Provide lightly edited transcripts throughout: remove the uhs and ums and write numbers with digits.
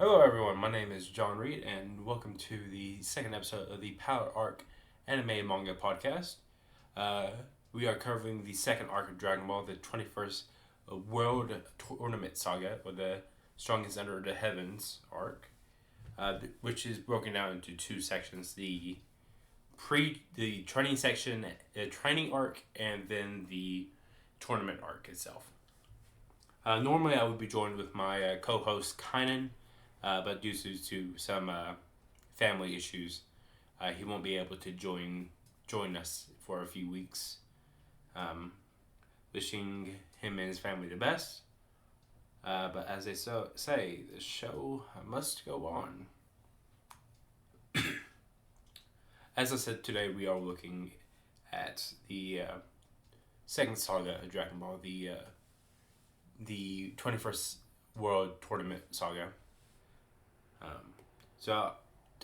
Hello, everyone. My name is John Reed, and welcome to the second episode of the Power Arc Anime and Manga Podcast. Uh, we are covering the second arc of Dragon Ball, the 21st World Tournament Saga, or the Strongest Under the Heavens arc, which is broken down into two sections: the training section, the training arc, and then the tournament arc itself. Normally, I would be joined with my co-host Kynan. But due to some family issues, he won't be able to join us for a few weeks. Um, Wishing him and his family the best. But as they say, the show must go on. As I said, today we are looking at the second saga of Dragon Ball, the 21st World Tournament Saga. So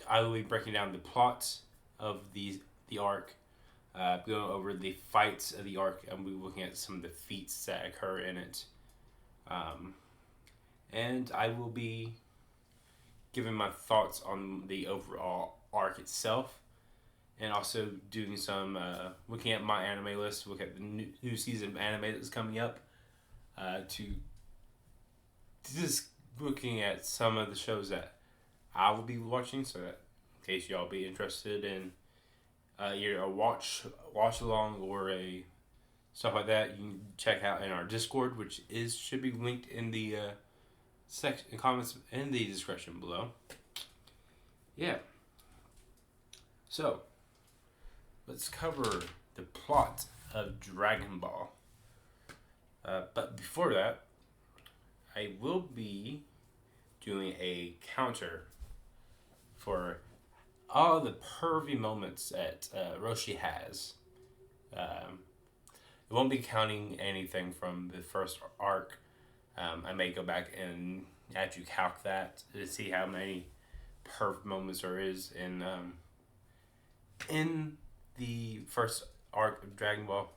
I will be breaking down the plots of the arc, going over the fights of the arc, and we'll be looking at some of the feats that occur in it. And I will be giving my thoughts on the overall arc itself, and also doing some looking at my anime list, look at the new season of anime that's coming up, to just looking at some of the shows that I will be watching, so that in case y'all be interested in either a watch along or a stuff like that, you can check out in our Discord, which should be linked in the section comments in the description below. Yeah. So let's cover the plot of Dragon Ball. But before that, I will be doing a counter for all the pervy moments that Roshi has. It won't be counting anything from the first arc. I may go back and actually calc that to see how many perv moments there is in the first arc of Dragon Ball.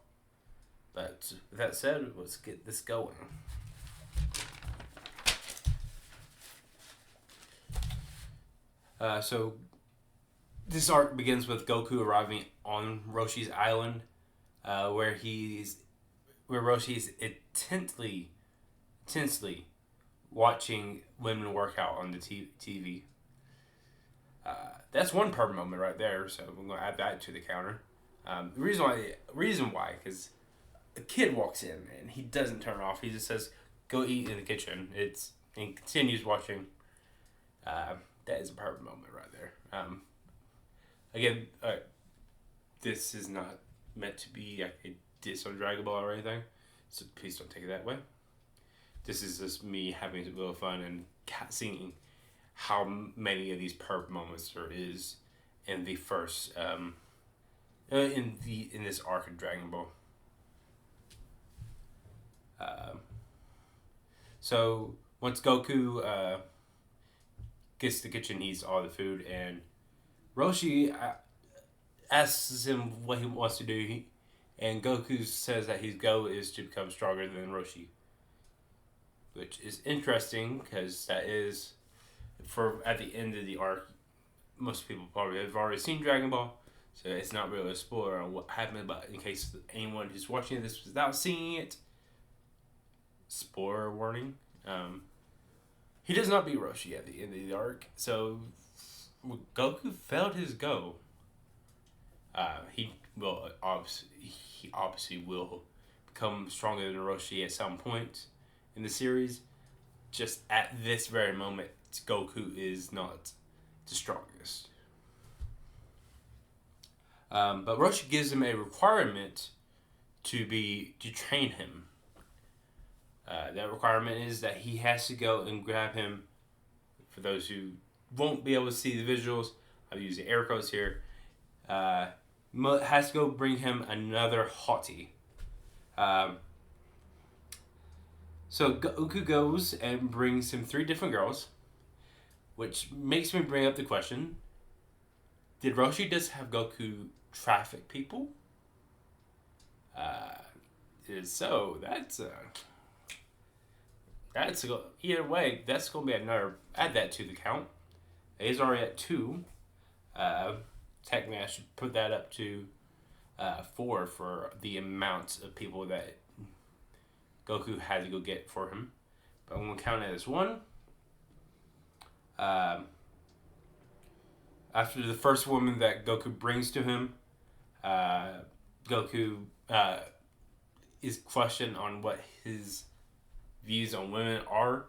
But with that said, let's get this going. So this arc begins with Goku arriving on Roshi's island, where Roshi's intensely watching women work out on the TV. That's one pervert moment right there. So I'm gonna add that to the counter. The reason why, because a kid walks in and he doesn't turn off. He just says, "Go eat in the kitchen." And continues watching. That is a perfect moment right there. Again, this is not meant to be like a diss on Dragon Ball or anything, so please don't take it that way. This is just me having a little fun and seeing how many of these perfect moments there is in the first in this arc of Dragon Ball. So once Goku gets to the kitchen, eats all the food, and Roshi asks him what he wants to do, and Goku says that his goal is to become stronger than Roshi, which is interesting because that is at the end of the arc. Most people probably have already seen Dragon Ball, so it's not really a spoiler on what happened. But in case anyone who's watching this without seeing it, spoiler warning. He does not beat Roshi at the end of the arc, so Goku failed his goal. He obviously will become stronger than Roshi at some point in the series. Just at this very moment, Goku is not the strongest. But Roshi gives him a requirement to train him. That requirement is that he has to go and grab him. For those who won't be able to see the visuals, I'll use the air quotes here. Has to go bring him another hottie. So Goku goes and brings him 3 different girls, which makes me bring up the question: did Roshi just have Goku traffic people? If so, that's Either way, that's going to be another. Add that to the count. He's already at 2. Technically, I should put that up to 4 for the amount of people that Goku had to go get for him. But I'm going to count it as 1. After the first woman that Goku brings to him, Goku is questioned on what his views on women are.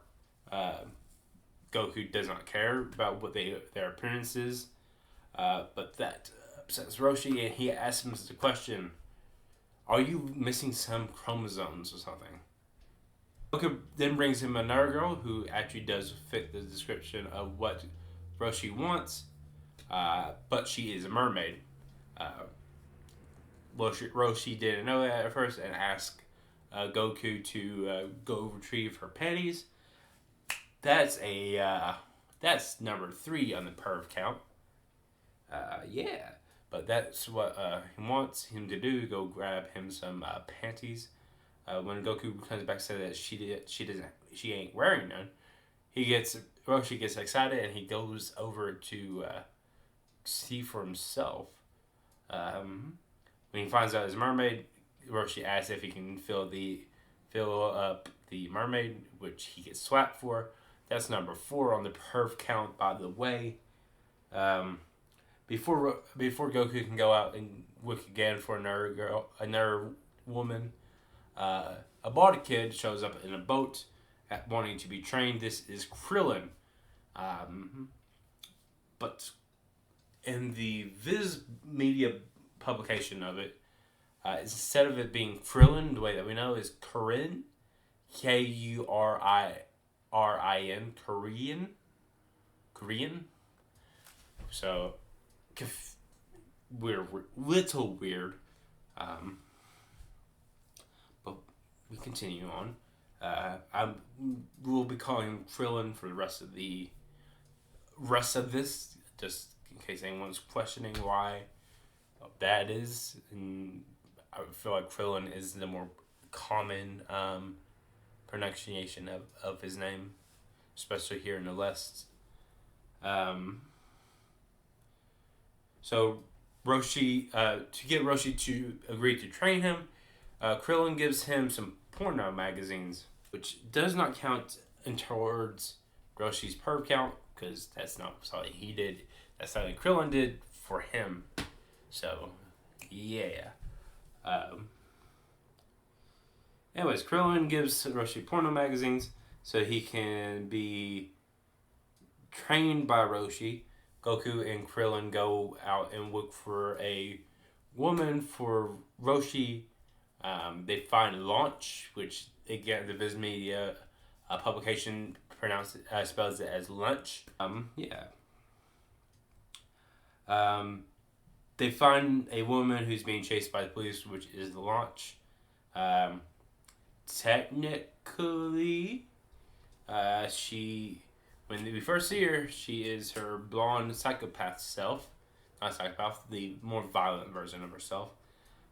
Goku does not care about what their appearance is, but that upsets Roshi, and he asks him the question, "Are you missing some chromosomes or something?" Goku then brings him another girl who actually does fit the description of what Roshi wants, but she is a mermaid. Roshi didn't know that at first and asked Goku to go retrieve her panties. That's number 3 on the perv count. Yeah, but that's what he wants him to do. Go grab him some panties. When Goku comes back and says that she ain't wearing none, Roshi gets excited and he goes over to see for himself. When he finds out it's a mermaid, Roshi asks if he can fill up the mermaid, which he gets slapped for. That's number 4 on the perv count, by the way. Before Goku can go out and look again for another woman, a bald kid shows up in a boat wanting to be trained. This is Krillin. But in the Viz Media publication of it, instead of it being Krillin, the way that we know is Kurin, Kurin, Korean. So, little weird. But we continue on. We'll be calling him Krillin for the rest of this, just in case anyone's questioning why that is. And I feel like Krillin is the more common pronunciation of his name, especially here in the West. So Roshi, to get Roshi to agree to train him, Krillin gives him some porno magazines, which does not count towards Roshi's perv count, because that's not something he did. That's something Krillin did for him. So, yeah. Anyways, Krillin gives Roshi porno magazines so he can be trained by Roshi. Goku and Krillin go out and look for a woman for Roshi. They find Launch, which again the Viz Media publication spells it as lunch. They find a woman who's being chased by the police, which is the Launch. Technically, when we first see her, she is her blonde psychopath self. Not psychopath, the more violent version of herself.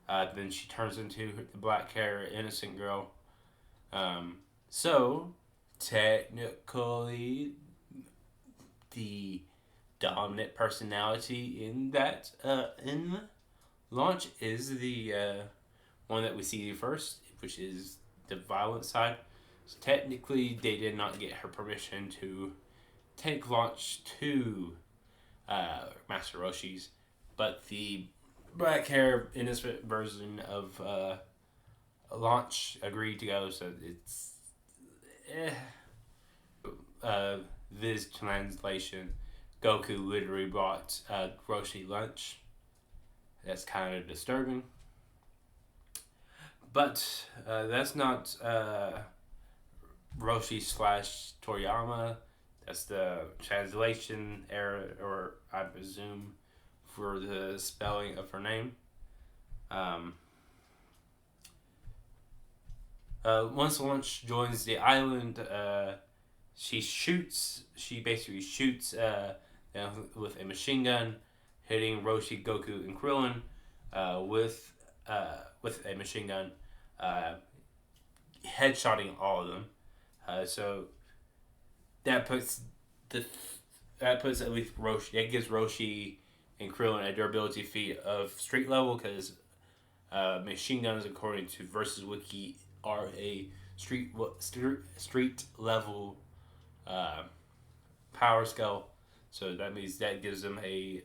Then she turns into the black hair innocent girl. So, technically, the dominant personality in that in Launch is the one that we see first, which is the violent side. So technically, they did not get her permission to take Launch to Master Roshi's, but the black hair innocent version of Launch agreed to go. So it's Viz translation. Goku literally brought Roshi lunch. That's kind of disturbing. But that's not Roshi / Toriyama. That's the translation error, or I presume, for the spelling of her name. Once Launch joins the island, she basically shoots with a machine gun, hitting Roshi, Goku, and Krillin with a machine gun, headshotting all of them. So that puts the that puts at least Roshi. That gives Roshi and Krillin a durability feat of street level because machine guns, according to Versus Wiki, are a street level uh, power scale. So that means that gives them a,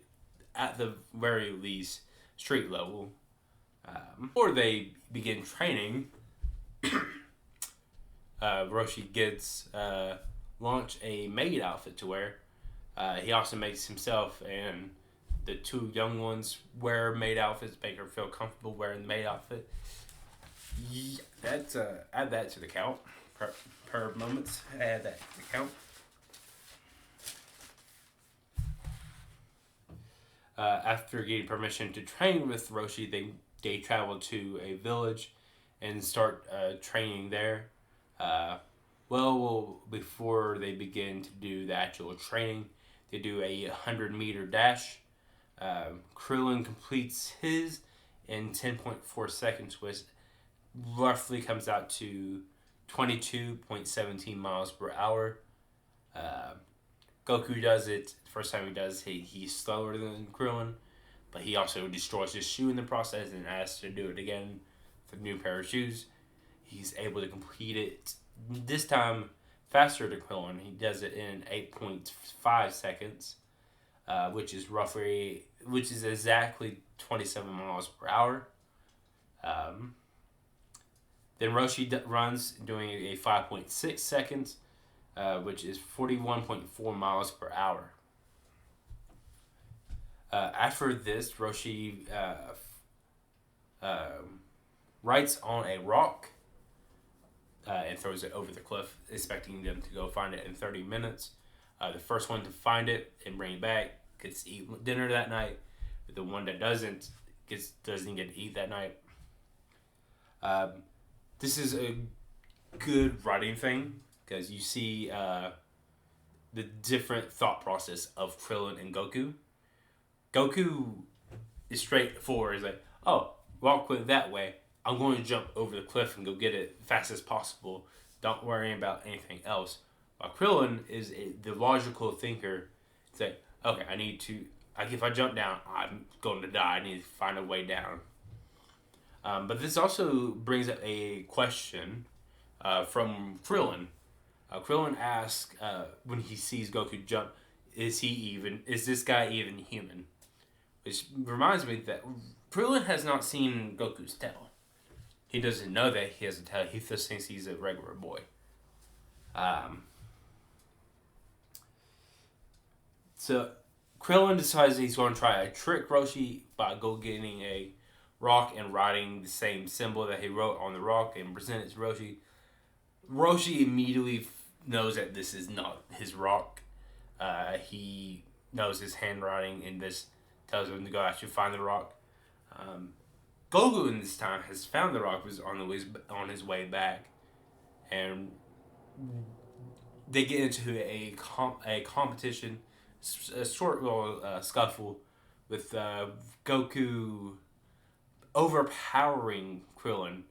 at the very least, street level. Before they begin training, Roshi gets launch a maid outfit to wear. He also makes himself and the two young ones wear maid outfits, make her feel comfortable wearing the maid outfit. Yeah, that's add that to the count per moments. Add that to the count. After getting permission to train with Roshi, they travel to a village and start training there. Before they begin to do the actual training, they do a 100-meter dash. Krillin completes his in 10.4 seconds, which roughly comes out to 22.17 miles per hour. Goku does it. The first time he does, he's slower than Krillin, but he also destroys his shoe in the process and asks to do it again with a new pair of shoes. He's able to complete it this time faster than Krillin. He does it in 8.5 seconds, which is exactly 27 miles per hour. Then Roshi runs doing a 5.6 seconds, which is 41.4 miles per hour. After this, Roshi writes on a rock and throws it over the cliff, expecting them to go find it in 30 minutes. The first one to find it and bring it back gets to eat dinner that night. But the one that doesn't get to eat that night. This is a good writing thing because you see the different thought process of Krillin and Goku. Goku is straightforward. He's like, oh, walk with it that way. I'm going to jump over the cliff and go get it as fast as possible. Don't worry about anything else. While Krillin is the logical thinker. It's like, okay, if I jump down, I'm going to die. I need to find a way down. But this also brings up a question from Krillin. Krillin asks when he sees Goku jump, is this guy even human? Which reminds me that Krillin has not seen Goku's tail. He doesn't know that he has a tail. He just thinks he's a regular boy. So Krillin decides he's going to try to trick Roshi by getting a rock and writing the same symbol that he wrote on the rock and present it to Roshi. Roshi immediately knows that this is not his rock. He knows his handwriting and this tells him to go actually find the rock. Goku in this time has found the rock, was on his way back, and they get into a competition, a short little scuffle with Goku overpowering Krillin,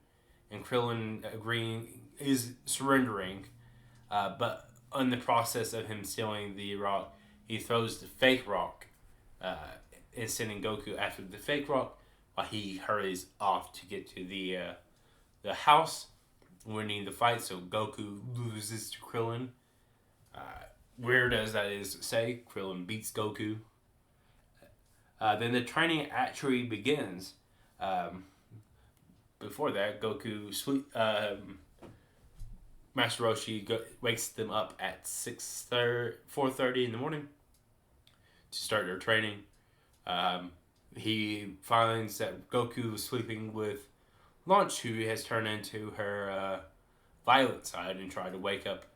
and Krillin surrendering, but in the process of him stealing the rock, he throws the fake rock, and sending Goku after the fake rock, while he hurries off to get to the house, winning the fight. So Goku loses to Krillin. Weird as that is to say, Krillin beats Goku. Then the training actually begins. Before that, Master Roshi wakes them up at 4:30 in the morning to start their training. He finds that Goku is sleeping with Launch, who has turned into her violent side and tried to wake up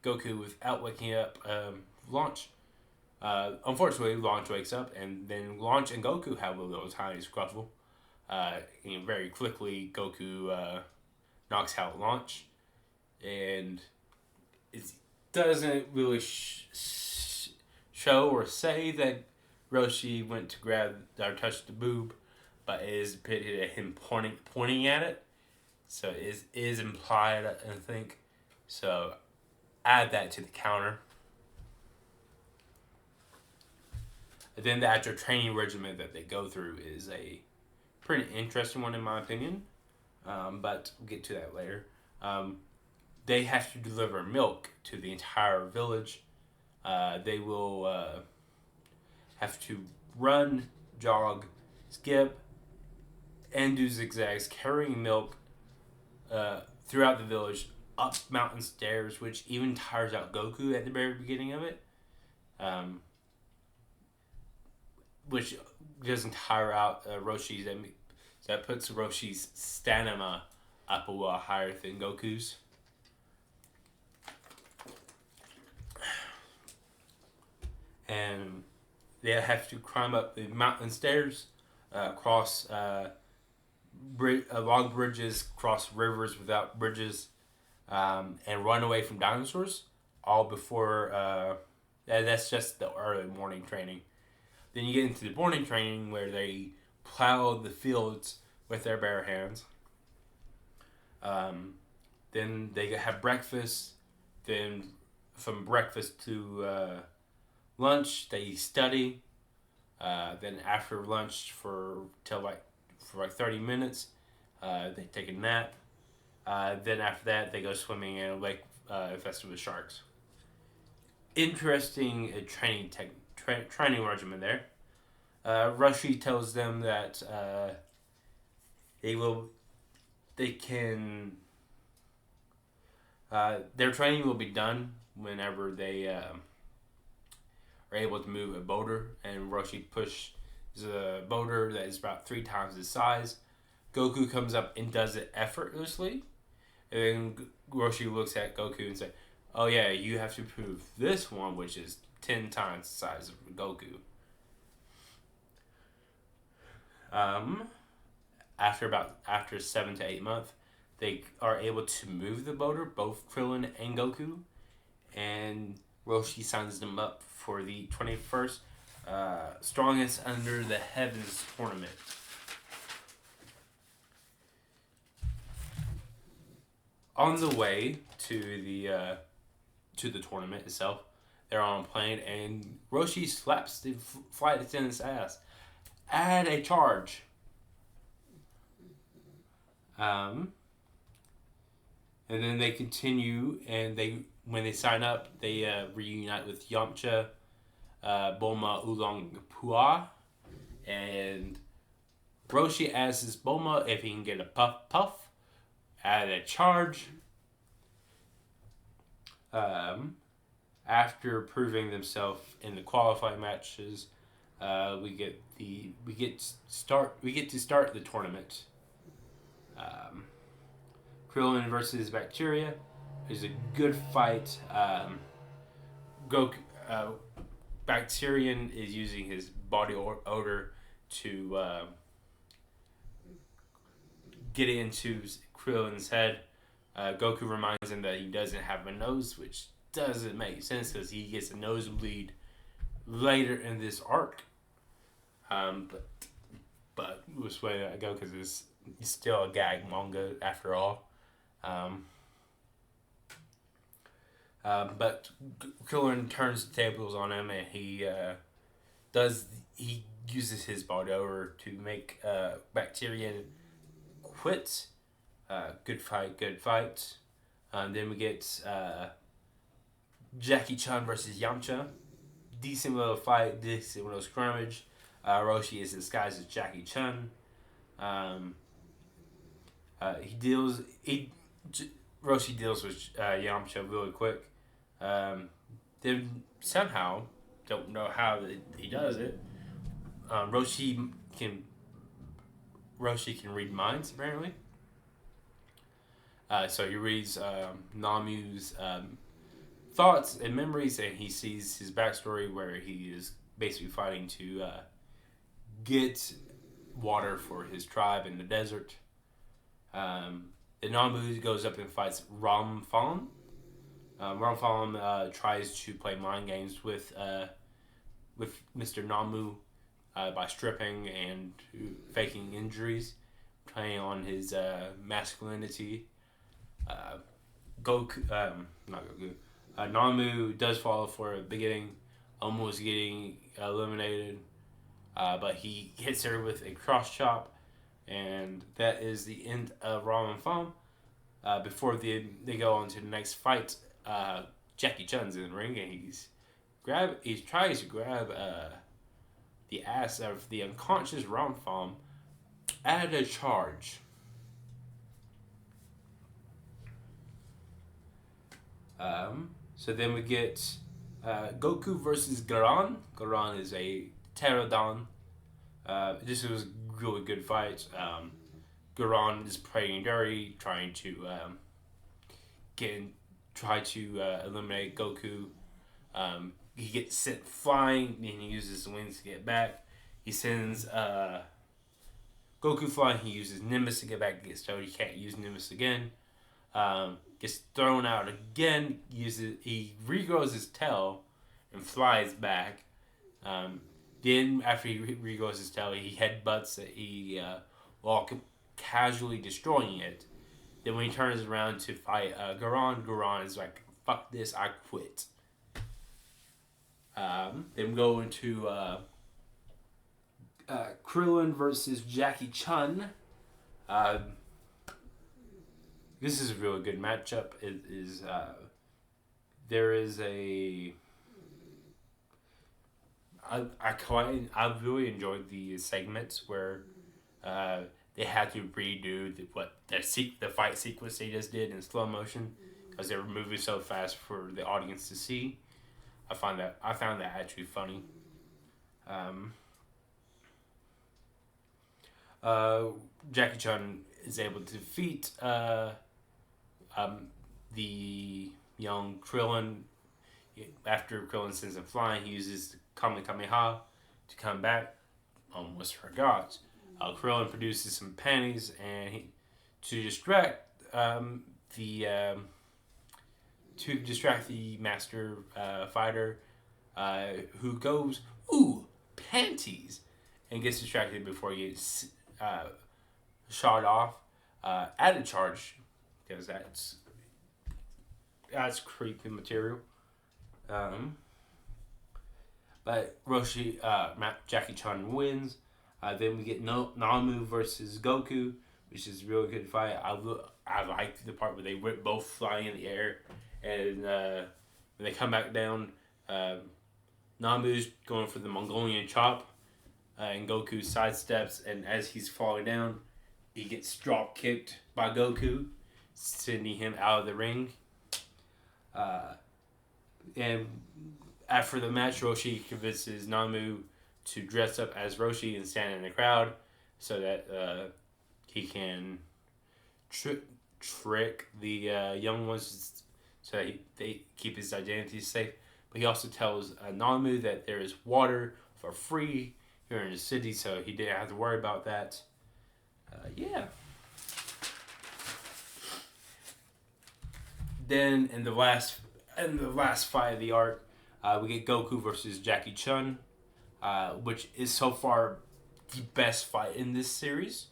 Goku without waking up Launch. Unfortunately, Launch wakes up, and then Launch and Goku have a little tiny scuffle. And very quickly, Goku knocks out Launch, and it doesn't really show or say that Roshi went to grab or touch the boob, but it is depicted at him pointing at it. So it is implied, I think, So add that to the counter. And then the actual training regimen that they go through is a pretty interesting one in my opinion. But we'll get to that later. They have to deliver milk to the entire village. They will have to run, jog, skip, and do zigzags, carrying milk throughout the village, up mountain stairs, which even tires out Goku at the very beginning of it. Which doesn't tire out Roshi's. That puts Roshi's stamina up a lot higher than Goku's. And they have to climb up the mountain stairs, cross log bridges, cross rivers without bridges, and run away from dinosaurs. All before that's just the early morning training. Then you get into the morning training where they plow the fields with their bare hands. Then they have breakfast. Then from breakfast to lunch, they study. Then after lunch for 30 minutes, they take a nap. Then after that, they go swimming in a lake infested with sharks. Interesting training regimen there. Roshi tells them that their training will be done whenever they are able to move a boulder, and Roshi pushes a boulder that is about 3 times his size. Goku comes up and does it effortlessly, and then Roshi looks at Goku and says, "Oh yeah, you have to prove this one, which is 10 times the size of Goku." After 7 to 8 months, they are able to move the boulder, both Krillin and Goku, and Roshi signs them up for the 21st Strongest Under the Heavens tournament. On the way to the tournament itself, they're on a plane, and Roshi slaps the flight attendant's ass. Add a charge. And then they continue, and when they sign up, they reunite with Yamcha, Bulma, Oolong, Pua, and Roshi asks Bulma if he can get a puff, add a charge. After proving themselves in the qualifying matches, we get to start the tournament. Krillin versus Bacteria is a good fight. Bacterian is using his body odor to get into Krillin's head. Goku reminds him that he doesn't have a nose, which doesn't make sense because he gets a nosebleed later in this arc. But we'll just let that go because it's still a gag manga after all. But Krillin turns the tables on him, and he uses his body odor to make Bacterian quit. Good fight. Then we get Jackie Chun versus Yamcha. Decent little fight, decent little scrimmage. Roshi is disguised as Jackie Chun. Roshi deals with Yamcha really quick. Then somehow, don't know how he does it. Roshi can read minds apparently. So he reads Namu's thoughts and memories, and he sees his backstory where he is basically fighting to get water for his tribe in the desert. Then Namu goes up and fights Rampham. Rampham tries to play mind games with Mr. Namu by stripping and faking injuries, playing on his masculinity. not Goku. Namu does fall for a beginning, almost getting eliminated, but he hits her with a cross chop, and that is the end of Ramen Fam. Before they go on to the next fight, Jackie Chun's in the ring and he tries to grab the ass of the unconscious Ram Fam at a charge. So then we get Goku versus Garan. Garan is a pterodon. This was a really good fight. Garan is playing dirty, trying to eliminate Goku. He gets sent flying, and he uses his wings to get back. He sends Goku flying. He uses Nimbus to get back. Gets told he can't use Nimbus again. Gets thrown out again. He regrows his tail and flies back. Then after he regrows his tail, he headbutts it. While casually destroying it. Then when he turns around to fight Garan is like, "Fuck this! I quit." Then go into Krillin versus Jackie Chun. This is a really good matchup. It is there is a I really enjoyed the segments where they had to redo the fight sequence they just did in slow motion because they were moving so fast for the audience to see. I found that actually funny. Jackie Chun is able to defeat the young Krillin. After Krillin sends him flying, he uses Kamehameha to come back. Almost forgot. Krillin produces some panties and to distract the master fighter, who goes, "Ooh, panties," and gets distracted before he gets shot off. At a charge, because that's creepy material. But Jackie Chun wins. Then we get Namu versus Goku, which is a really good fight. I liked the part where they were both flying in the air, and when they come back down, Namu's going for the Mongolian chop, and Goku sidesteps, and as he's falling down, he gets drop kicked by Goku, sending him out of the ring. And after the match, Roshi convinces Namu to dress up as Roshi and stand in the crowd so that he can trick the young ones so that they keep his identity safe. But he also tells Namu that there is water for free here in the city, so he didn't have to worry about that. Yeah. Then in the last fight of the arc, we get Goku versus Jackie Chun, which is so far the best fight in this series.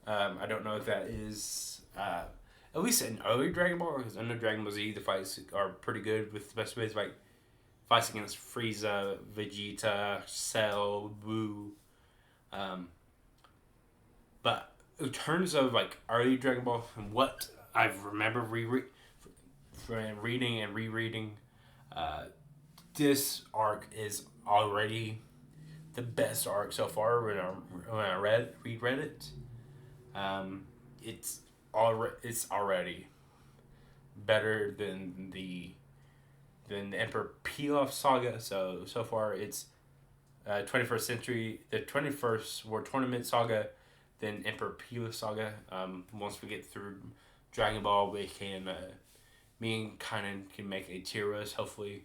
I don't know if that is at least in early Dragon Ball, because under Dragon Ball Z the fights are pretty good with the best ways, like fights against Frieza, Vegeta, Cell, Buu. But in terms of like early Dragon Ball and what I remember reading and rereading, this arc is already the best arc so far. When I reread it, it's already better than the Emperor Pilaf saga. So far it's 21st century, the 21st World Tournament saga, then Emperor Pilaf saga. Once we get through Dragon Ball, we can me and Kynan can make a tier list, hopefully,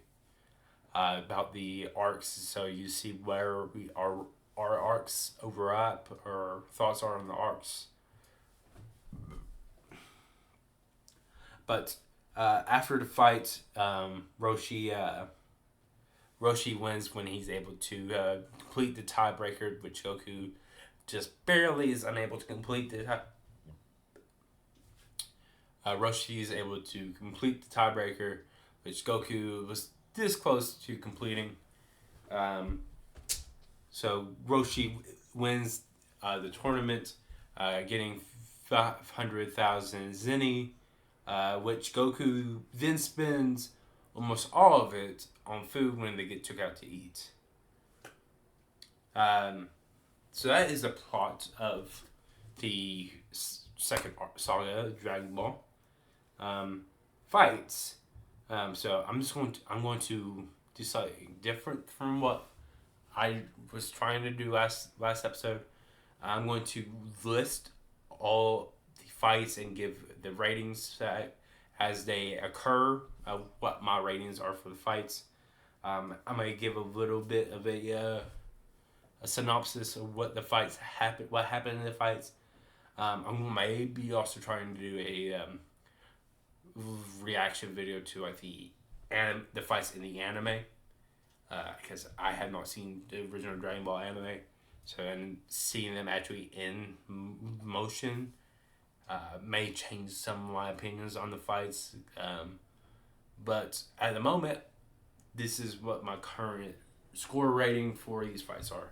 about the arcs, so you see where our arcs overlap, or thoughts are on the arcs. But after the fight, Roshi wins when he's able to complete the tiebreaker, which Goku just barely is unable to complete the Roshi is able to complete the tiebreaker, which Goku was this close to completing. So Roshi wins the tournament, getting 500,000 zenny, which Goku then spends almost all of it on food when they get took out to eat. So that is the plot of the second saga, Dragon Ball. Fights. So I'm going to do something different from what I was trying to do last episode. I'm going to list all the fights and give the ratings as they occur. What my ratings are for the fights. I'm gonna give a little bit of a synopsis of what the fights happened. What happened in the fights. I'm maybe also trying to do a reaction video to like the fights in the anime, because I had not seen the original Dragon Ball anime, so and seeing them actually in motion may change some of my opinions on the fights. But at the moment, this is what my current score rating for these fights are.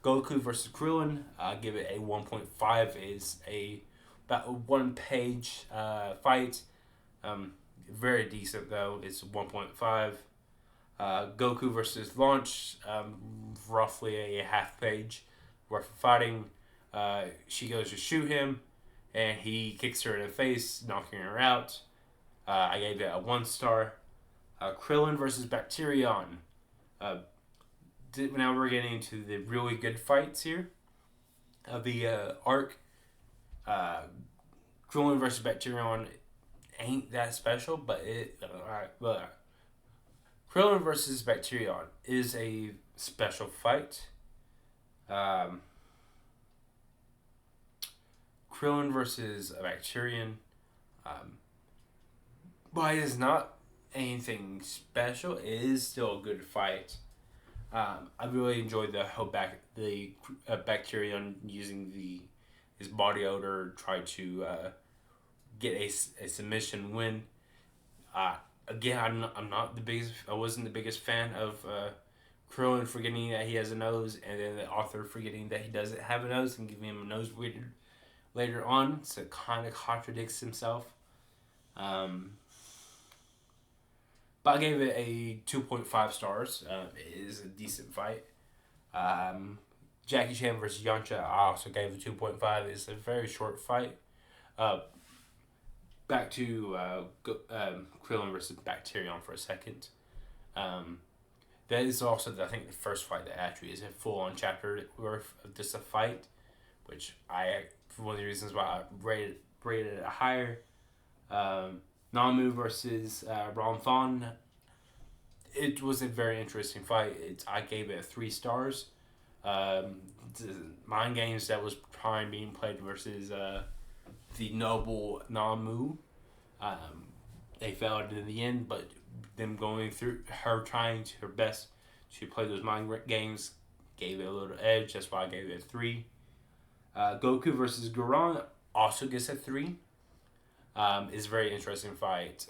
Goku versus Krillin, I give it a 1.5. It's about a 1-page fight. Very decent though. It's 1.5. Goku versus Launch, roughly a half-page worth of fighting. She goes to shoot him, and he kicks her in the face, knocking her out. I gave it a 1 star. Krillin versus Bacterion. Now we're getting into the really good fights here of the arc. Krillin versus Bacterion ain't that special, but Krillin versus Bacterion is a special fight. Krillin versus Bacterion, but it is not anything special. It is still a good fight. I really enjoyed the whole Bacterion using his body odor to try to get a submission win. Again, I'm not the biggest. I wasn't the biggest fan of Krillin forgetting that he has a nose, and then the author forgetting that he doesn't have a nose and giving him a nose later on. So it kind of contradicts himself. But I gave it a 2.5 stars. It is a decent fight. Jackie Chan versus Yamcha, I also gave it 2.5. It's a very short fight. Back to Krillin versus Bacterion for a second. That is also, I think, the first fight that actually is a full-on chapter worth of just a fight, which one of the reasons why I rated it higher. Namu versus Ron. It was a very interesting fight. I gave it 3 stars. The mind games that was prime being played versus the noble Namu. They failed in the end, but them going through her trying her best to play those mind games gave it a little edge. That's why I gave it a 3. Goku versus Goran also gets a 3. It's a very interesting fight.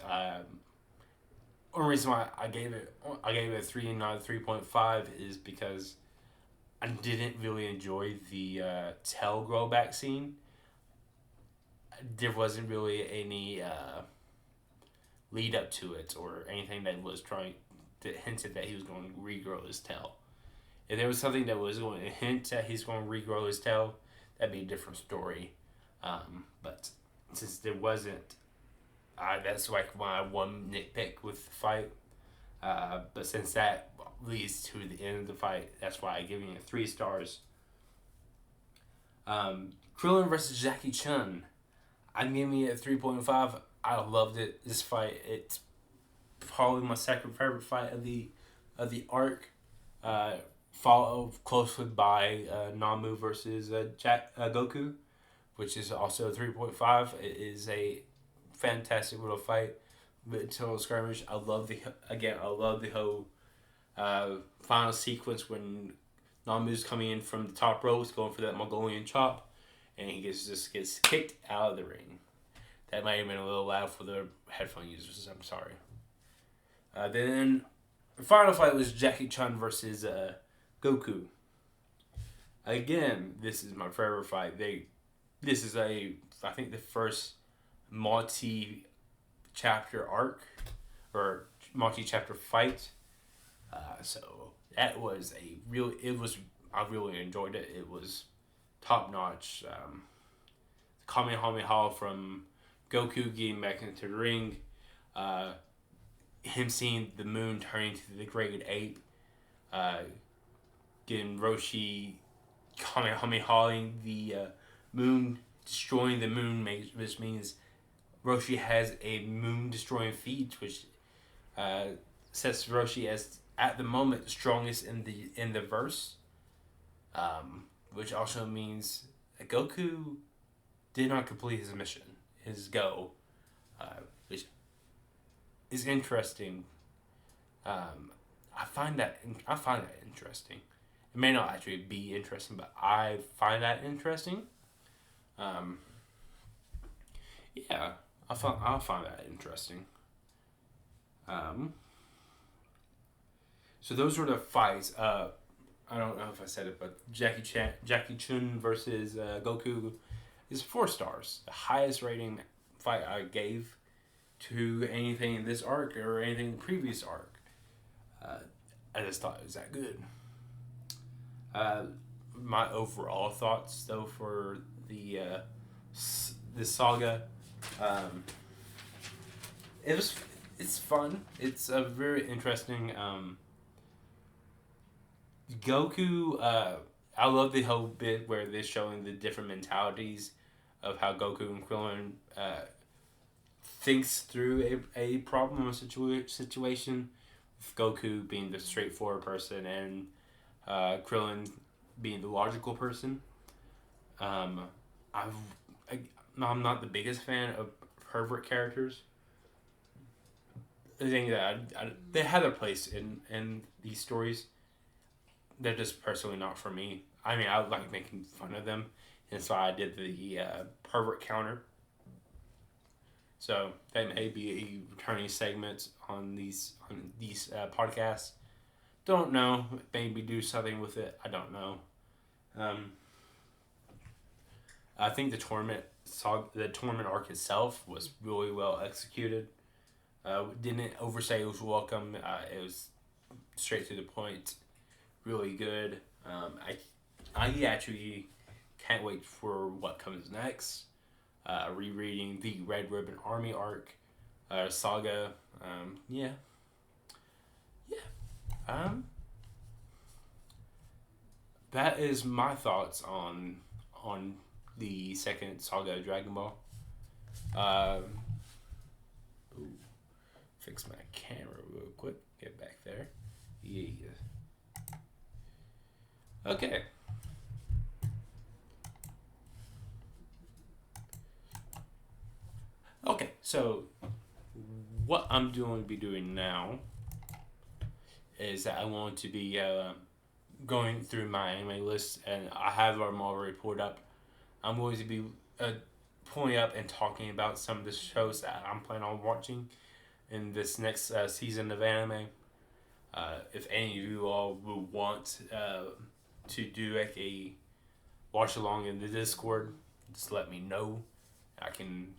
Only reason why I gave it a 3 and not a 3.5 is because I didn't really enjoy the tail grow back scene. There wasn't really any lead up to it or anything that hinted that he was going to regrow his tail. If there was something that was going to hint that he's going to regrow his tail, that'd be a different story. But since there wasn't, that's like my one nitpick with the fight. But since that leads to the end of the fight, that's why I'm giving it 3 stars. Krillin versus Jackie Chan, I'm giving it a 3.5. I loved it. This fight, it's probably my second favorite fight of the arc. Followed closely by Namu versus Goku, which is also a 3.5. It is a fantastic little fight. Total skirmish. I love the whole final sequence when Namu's coming in from the top ropes, going for that Mongolian chop, and he gets kicked out of the ring. That might have been a little loud for the headphone users. I'm sorry. Then the final fight was Jackie Chun versus Goku. Again, this is my favorite fight. This is I think the first multi-chapter arc or multi-chapter fight. So that was I really enjoyed it. It was top notch. Kamehameha from Goku getting back into the ring. Him seeing the moon turning to the Great Ape. Getting Roshi Kamehamehaing the moon, destroying the moon, which means Roshi has a moon destroying feat, which sets Roshi as at the moment the strongest in the verse. Which also means that Goku did not complete his mission, his goal, which is interesting. I find that interesting. It may not actually be interesting, but I find that interesting. Yeah, I'll find that interesting. So those were the fights. I don't know if I said it, but Jackie Chun versus Goku is 4 stars. The highest rating fight I gave to anything in this arc or anything in the previous arc. I just thought it was that good. My overall thoughts, though, for the saga, it's fun. It's a very interesting. Goku, I love the whole bit where they're showing the different mentalities of how Goku and Krillin thinks through a problem or situation. With Goku being the straightforward person and Krillin being the logical person. I'm not the biggest fan of pervert characters. I think that they have their place in these stories. They're just personally not for me. I mean, I like making fun of them, and so I did the pervert counter. So that may be a returning segment on these podcasts. Don't know. Maybe do something with it. I don't know. I think the tournament arc itself was really well executed. Didn't overstay its welcome. It was straight to the point. Really good. I actually can't wait for what comes next. Rereading the Red Ribbon Army arc, Saga. Yeah. That is my thoughts on the second Saga of Dragon Ball. Fix my camera real quick. Get back there. Yeah. Okay. Okay, so what I'm going to be doing now is that I want to be going through my anime list, and I have them already pulled up. I'm going to be pulling up and talking about some of the shows that I'm planning on watching in this next season of anime. If any of you all will want to do like a watch along in the Discord, just let me know. I can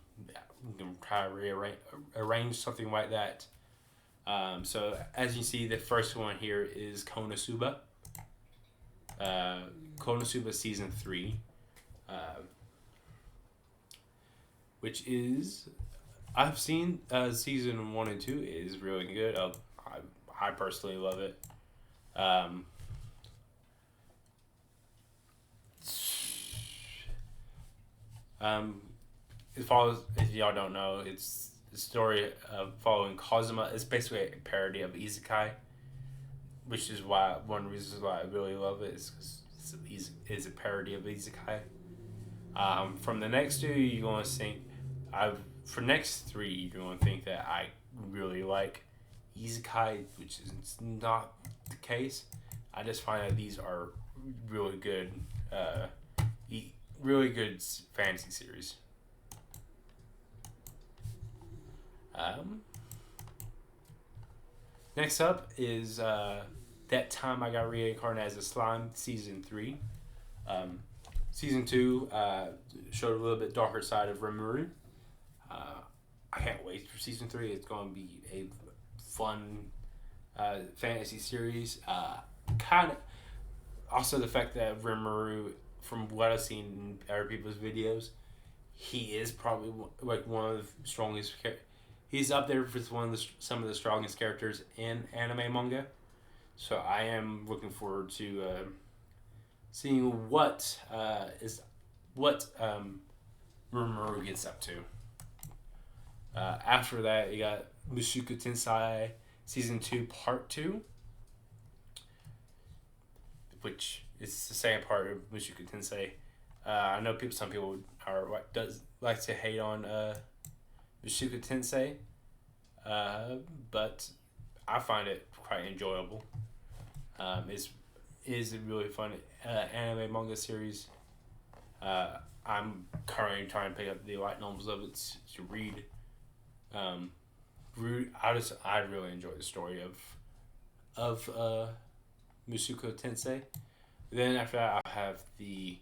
try to arrange something like that. So as you see, the first one here is Konosuba. Konosuba season 3, which is I've seen season 1 and 2 is really good. I personally love it. It follows, if y'all don't know, it's the story of following Kazuma. It's basically a parody of Isekai, which is why one reason why I really love it is because it's a parody of Isekai. From the next 2, you're going to think, for next 3, you're going to think that I really like Isekai, which is not the case. I just find that these are really good, fantasy series. Um, Next up is That Time I Got Reincarnated as a Slime, Season 3. Um, Season 2 showed a little bit darker side of Rimuru. I can't wait for Season 3. It's going to be a fun fantasy series. Kind of also the fact that Rimuru, from what I've seen in other people's videos, he is probably like one of the strongest. He's up there with some of the strongest characters in anime manga. So I am looking forward to seeing what Rimuru gets up to. After that, you got Mushoku Tensei Season 2 Part 2, which is the second part of Mushoku Tensei. I know some people does like to hate on Mushoku Tensei, but I find it quite enjoyable. Is a really fun anime manga series. I'm currently trying to pick up the light novels of it to read. I really enjoy the story of Mushoku Tensei. Then after that, I have the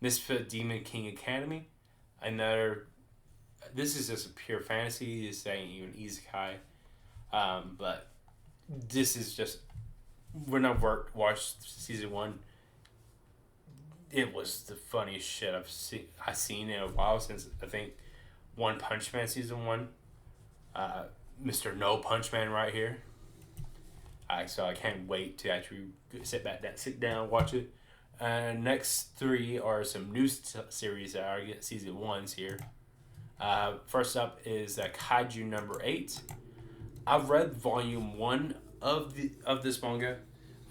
Misfit Demon King Academy. This is just a pure fantasy. This ain't even isekai. But this is just, when I watched Season 1, it was the funniest shit I've seen in a while, since I think One Punch Man Season 1. Mr. No Punch Man right here. So I can't wait to actually sit down, watch it. Next three are some new series that are Season 1s here. First up is Kaiju number 8. I've read volume 1 of this manga.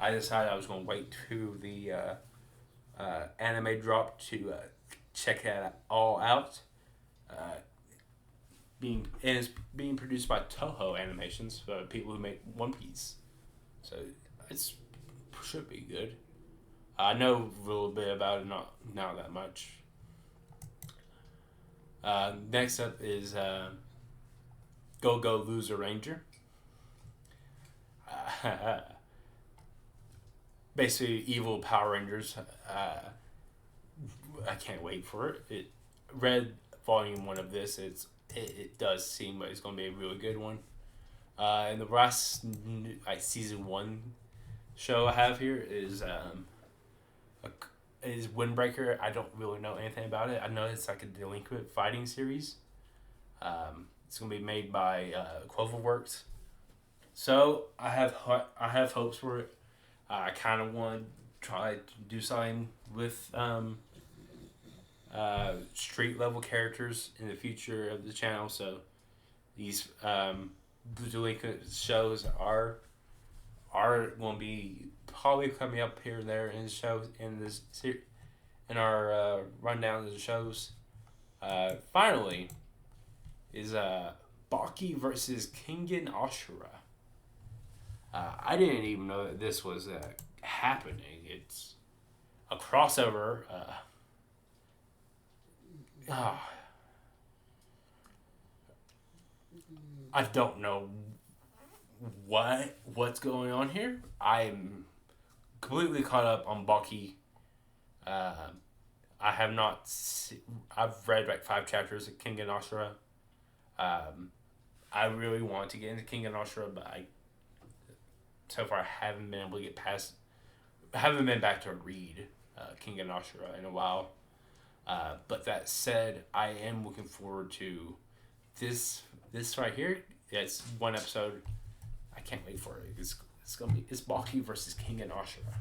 I decided I was going to wait to the anime drop to check that all out. It's being produced by Toho Animations, people who make One Piece. So it should be good. I know a little bit about it, not that much. Next up is Go Go Loser Ranger. Basically, evil Power Rangers. I can't wait for it. Read volume 1 of this. It does seem like it's going to be a really good one. And the last Season 1 show I have here is Windbreaker. I don't really know anything about it. I know it's like a delinquent fighting series. It's going to be made by Cloverworks. So I have hopes for it. I kind of want to try to do something with street level characters in the future of the channel. So these delinquent shows are going to be probably coming up here and there in shows in our rundown of the shows. Finally is Baki versus Kengan Ashura. I didn't even know that this was happening. It's a crossover. I don't know what's going on here. I'm completely caught up on Baki. I have not. I've read like 5 chapters of Kengan Ashura. I really want to get into Kengan Ashura, but so far I haven't been able to get past. I haven't been back to read Kengan Ashura in a while. But that said, I am looking forward to this right here. It's 1 episode. I can't wait for it. It's Baki versus Kengan Ashura.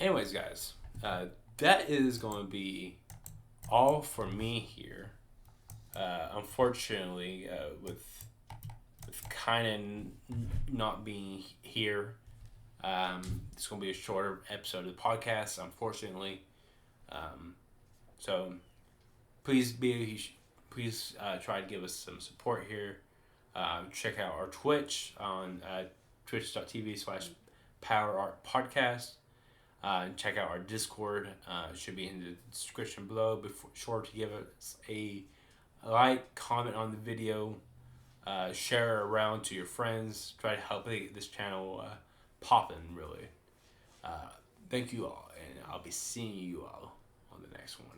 Anyways, guys, that is going to be all for me here. Unfortunately, with kind of not being here, it's going to be a shorter episode of the podcast, unfortunately. So please try to give us some support here. Check out our Twitch on twitch.tv/PowerArtPodcast. Check out our Discord. It should be in the description below. Be sure to give us a like, comment on the video, share it around to your friends. Try to help this channel poppin', really. Thank you all, and I'll be seeing you all on the next one.